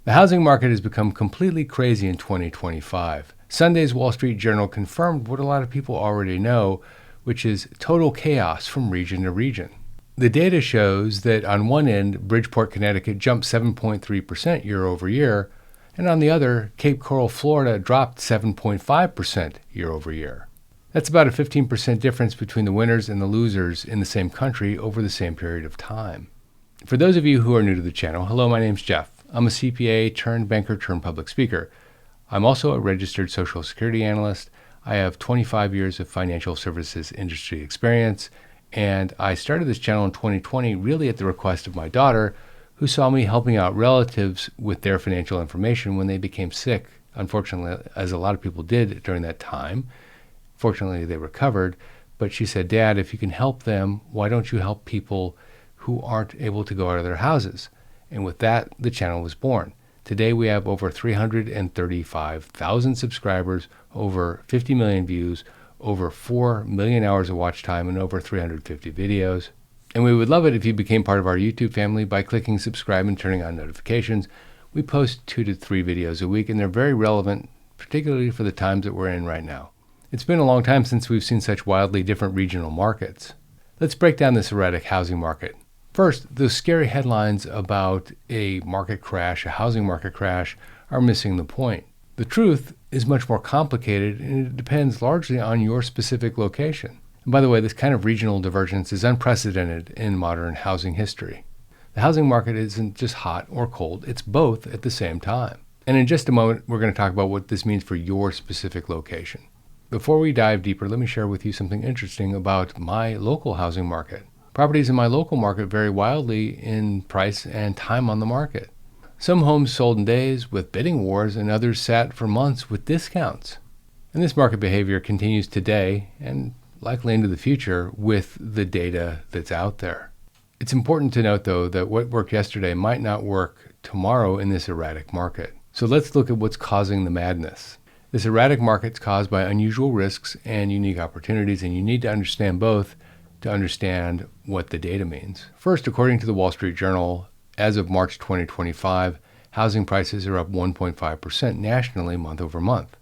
The housing market has become completely crazy in 2025. Sunday's Wall Street Journal confirmed what a lot of people already know, which is total chaos from region to region. The data shows that on one end, Bridgeport, Connecticut jumped 7.3% year over year, and on the other, Cape Coral, Florida dropped 7.5% year over year. That's about a 15% difference between the winners and the losers in the same country over the same period of time. For those of you who are new to the channel, hello, my name's Jeff. I'm a CPA turned banker turned public speaker. I'm also a registered Social Security analyst. I have 25 years of financial services industry experience, and I started this channel in 2020 really at the request of my daughter, who saw me helping out relatives with their financial information when they became sick, unfortunately, as a lot of people did during that time. Fortunately, they recovered, but she said, "Dad, if you can help them, why don't you help people who aren't able to go out of their houses?" And with that, the channel was born. Today, we have over 335,000 subscribers, over 50 million views, over 4 million hours of watch time, and over 350 videos. And we would love it if you became part of our YouTube family by clicking subscribe and turning on notifications. We post 2 to 3 videos a week, and they're very relevant, particularly for the times that we're in right now. It's been a long time since we've seen such wildly different regional markets. Let's break down this erratic housing market. First, those scary headlines about a market crash, a housing market crash, are missing the point. The truth is much more complicated, and it depends largely on your specific location. And by the way, this kind of regional divergence is unprecedented in modern housing history. The housing market isn't just hot or cold, it's both at the same time. And in just a moment, we're going to talk about what this means for your specific location. Before we dive deeper, let me share with you something interesting about my local housing market. Properties in my local market vary wildly in price and time on the market. Some homes sold in days with bidding wars, and others sat for months with discounts. And this market behavior continues today and likely into the future with the data that's out there. It's important to note, though, that what worked yesterday might not work tomorrow in this erratic market. So let's look at what's causing the madness. This erratic market is caused by unusual risks and unique opportunities, and you need to understand both to understand what the data means. First, according to the Wall Street Journal, as of March 2025, housing prices are up 1.5% nationally month over month.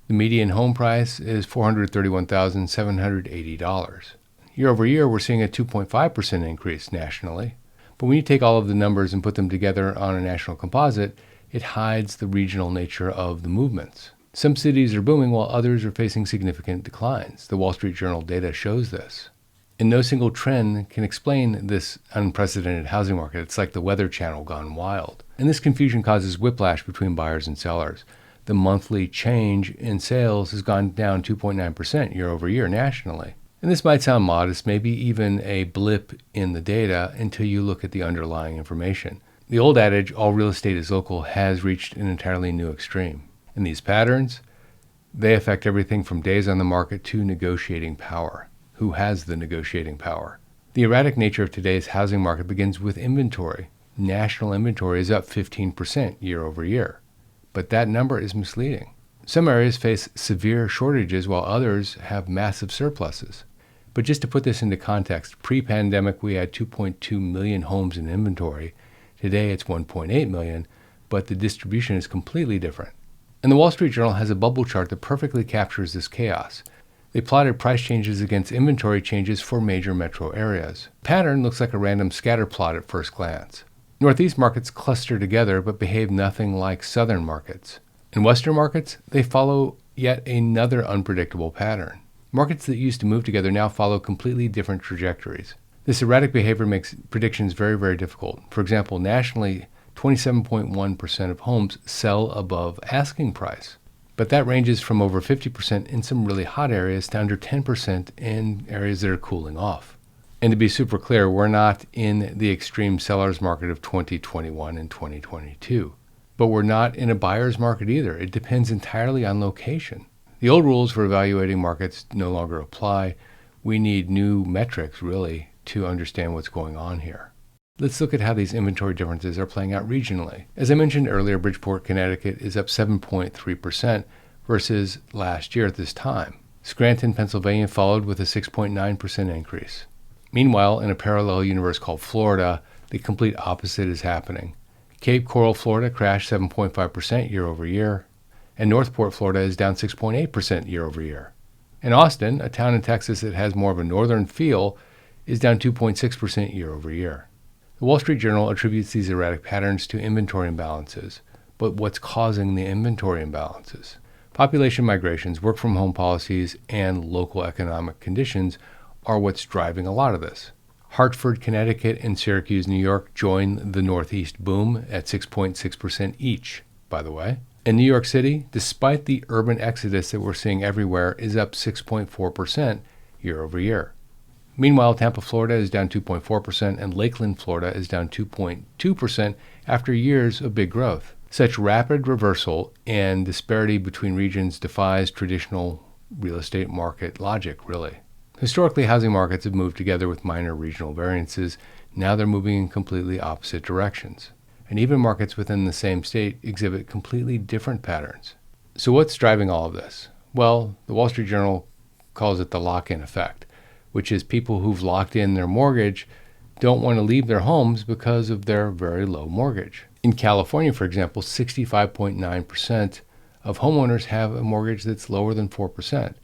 The median home price is $431,780. Year over year, we're seeing a 2.5% increase nationally. But when you take all of the numbers and put them together on a national composite, it hides the regional nature of the movements. Some cities are booming while others are facing significant declines. The Wall Street Journal data shows this. And no single trend can explain this unprecedented housing market. It's like the Weather Channel gone wild. And this confusion causes whiplash between buyers and sellers. The monthly change in sales has gone down 2.9% year over year nationally. And this might sound modest, maybe even a blip in the data until you look at the underlying information. The old adage, all real estate is local, has reached an entirely new extreme. And these patterns, they affect everything from days on the market to negotiating power. Who has the negotiating power? The erratic nature of today's housing market begins with inventory. National inventory is up 15% year over year. But that number is misleading. Some areas face severe shortages while others have massive surpluses. But just to put this into context, pre-pandemic we had 2.2 million homes in inventory. Today it's 1.8 million, but the distribution is completely different. And the Wall Street Journal has a bubble chart that perfectly captures this chaos. They plotted price changes against inventory changes for major metro areas. The pattern looks like a random scatter plot at first glance. Northeast markets cluster together but behave nothing like southern markets. In western markets, they follow yet another unpredictable pattern. Markets that used to move together now follow completely different trajectories. This erratic behavior makes predictions very, very difficult. For example, nationally, 27.1% of homes sell above asking price. But that ranges from over 50% in some really hot areas to under 10% in areas that are cooling off. And to be super clear, we're not in the extreme seller's market of 2021 and 2022. But we're not in a buyer's market either. It depends entirely on location. The old rules for evaluating markets no longer apply. We need new metrics, really, to understand what's going on here. Let's look at how these inventory differences are playing out regionally. As I mentioned earlier, Bridgeport, Connecticut is up 7.3% versus last year at this time. Scranton, Pennsylvania followed with a 6.9% increase. Meanwhile, in a parallel universe called Florida, the complete opposite is happening. Cape Coral, Florida crashed 7.5% year over year, and Northport, Florida is down 6.8% year over year. And Austin, a town in Texas that has more of a northern feel, is down 2.6% year over year. The Wall Street Journal attributes these erratic patterns to inventory imbalances. But what's causing the inventory imbalances? Population migrations, work-from-home policies, and local economic conditions are what's driving a lot of this. Hartford, Connecticut, and Syracuse, New York join the Northeast boom at 6.6% each, by the way. And New York City, despite the urban exodus that we're seeing everywhere, is up 6.4% year over year. Meanwhile, Tampa, Florida is down 2.4%, and Lakeland, Florida is down 2.2% after years of big growth. Such rapid reversal and disparity between regions defies traditional real estate market logic, really. Historically, housing markets have moved together with minor regional variances. Now they're moving in completely opposite directions. And even markets within the same state exhibit completely different patterns. So what's driving all of this? Well, the Wall Street Journal calls it the Lockin Effect, which is people who've locked in their mortgage don't want to leave their homes because of their very low mortgage. In California, for example, 65.9% of homeowners have a mortgage that's lower than 4%,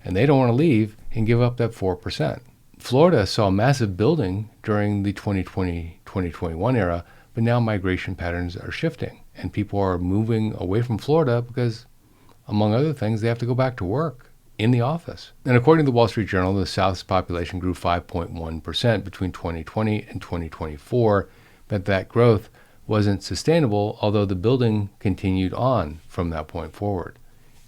and they don't want to leave and give up that 4%. Florida saw massive building during the 2020-2021 era, but now migration patterns are shifting, and people are moving away from Florida because, among other things, they have to go back to work in the office. And according to the Wall Street Journal, the South's population grew 5.1% between 2020 and 2024, but that growth wasn't sustainable, although the building continued on from that point forward.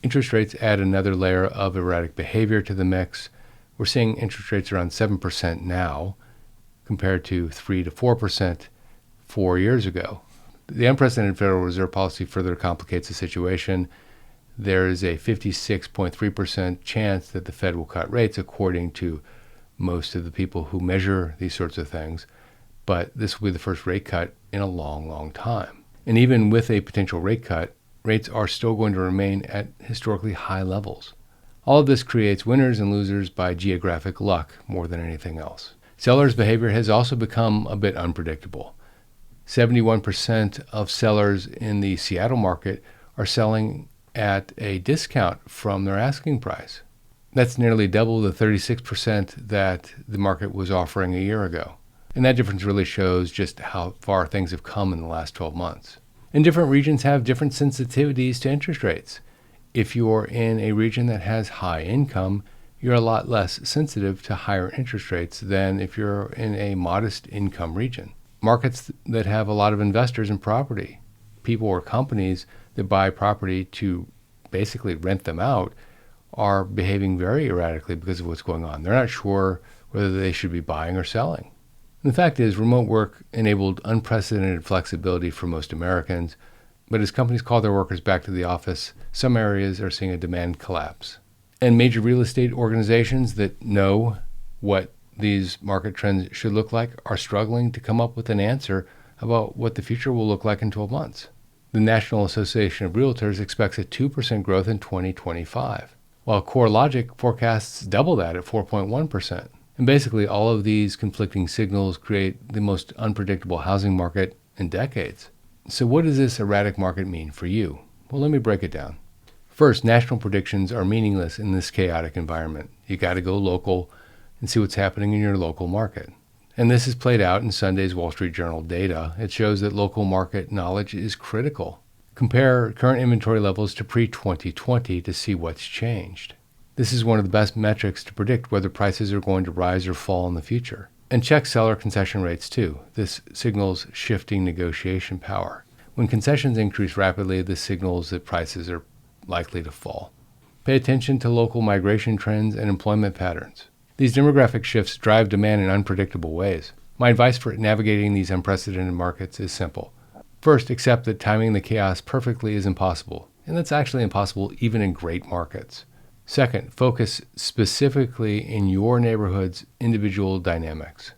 Interest rates add another layer of erratic behavior to the mix. We're seeing interest rates around 7% now, compared to 3 to 4% 4 years ago. The unprecedented Federal Reserve policy further complicates the situation. There is a 56.3% chance that the Fed will cut rates, according to most of the people who measure these sorts of things. But this will be the first rate cut in a long, long time. And even with a potential rate cut, rates are still going to remain at historically high levels. All of this creates winners and losers by geographic luck more than anything else. Sellers' behavior has also become a bit unpredictable. 71% of sellers in the Seattle market are selling at a discount from their asking price. That's nearly double the 36% that the market was offering a year ago. And that difference really shows just how far things have come in the last 12 months. And different regions have different sensitivities to interest rates. If you're in a region that has high income, you're a lot less sensitive to higher interest rates than if you're in a modest income region. Markets that have a lot of investors in property, people or companies that buy property to basically rent them out, are behaving very erratically because of what's going on. They're not sure whether they should be buying or selling. And the fact is, remote work enabled unprecedented flexibility for most Americans, but as companies call their workers back to the office, some areas are seeing a demand collapse. And major real estate organizations that know what these market trends should look like are struggling to come up with an answer about what the future will look like in 12 months. The National Association of Realtors expects a 2% growth in 2025, while CoreLogic forecasts double that at 4.1%. And basically, all of these conflicting signals create the most unpredictable housing market in decades. So what does this erratic market mean for you? Well, let me break it down. First, national predictions are meaningless in this chaotic environment. You got to go local and see what's happening in your local market. And this is played out in Sunday's Wall Street Journal data. It shows that local market knowledge is critical. Compare current inventory levels to pre-2020 to see what's changed. This is one of the best metrics to predict whether prices are going to rise or fall in the future. And check seller concession rates too. This signals shifting negotiation power. When concessions increase rapidly, this signals that prices are likely to fall. Pay attention to local migration trends and employment patterns. These demographic shifts drive demand in unpredictable ways. My advice for navigating these unprecedented markets is simple. First, accept that timing the chaos perfectly is impossible, and that's actually impossible even in great markets. Second, focus specifically in your neighborhood's individual dynamics.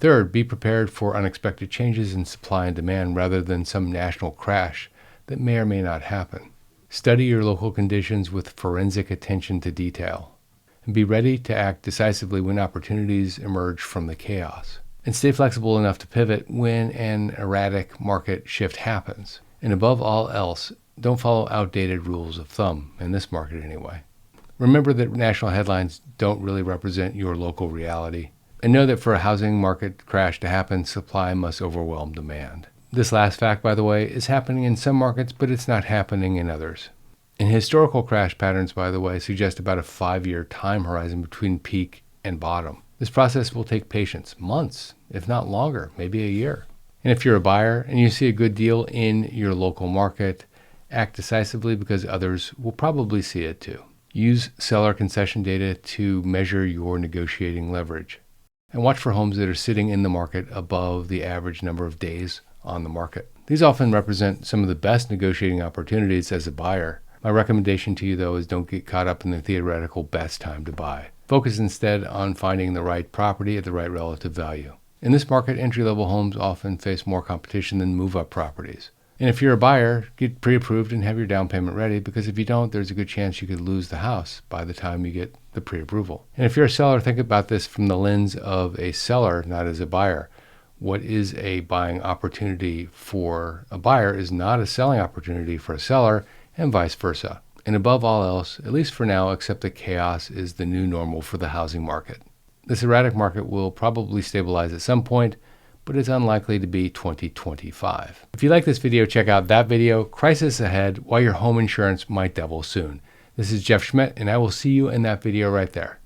Third, be prepared for unexpected changes in supply and demand rather than some national crash that may or may not happen. Study your local conditions with forensic attention to detail, and be ready to act decisively when opportunities emerge from the chaos. and stay flexible enough to pivot when an erratic market shift happens. And above all else, don't follow outdated rules of thumb, in this market anyway. Remember that national headlines don't really represent your local reality. And know that for a housing market crash to happen, supply must overwhelm demand. This last fact, by the way, is happening in some markets, but it's not happening in others. And historical crash patterns, by the way, suggest about a 5-year time horizon between peak and bottom. This process will take patience, months, if not longer, maybe a year. And if you're a buyer and you see a good deal in your local market, act decisively because others will probably see it too. Use seller concession data to measure your negotiating leverage. And watch for homes that are sitting in the market above the average number of days on the market. These often represent some of the best negotiating opportunities as a buyer. My recommendation to you, though, is don't get caught up in the theoretical best time to buy. Focus instead on finding the right property at the right relative value. In this market, entry-level homes often face more competition than move-up properties. And if you're a buyer, get pre-approved and have your down payment ready, because if you don't, there's a good chance you could lose the house by the time you get the pre-approval. And if you're a seller, think about this from the lens of a seller, not as a buyer. What is a buying opportunity for a buyer is not a selling opportunity for a seller, and vice versa. And above all else, at least for now, accept that chaos is the new normal for the housing market. This erratic market will probably stabilize at some point, but it's unlikely to be 2025. If you like this video, check out that video, Crisis Ahead, Why Your Home Insurance Might Double Soon. This is Jeff Schmidt, and I will see you in that video right there.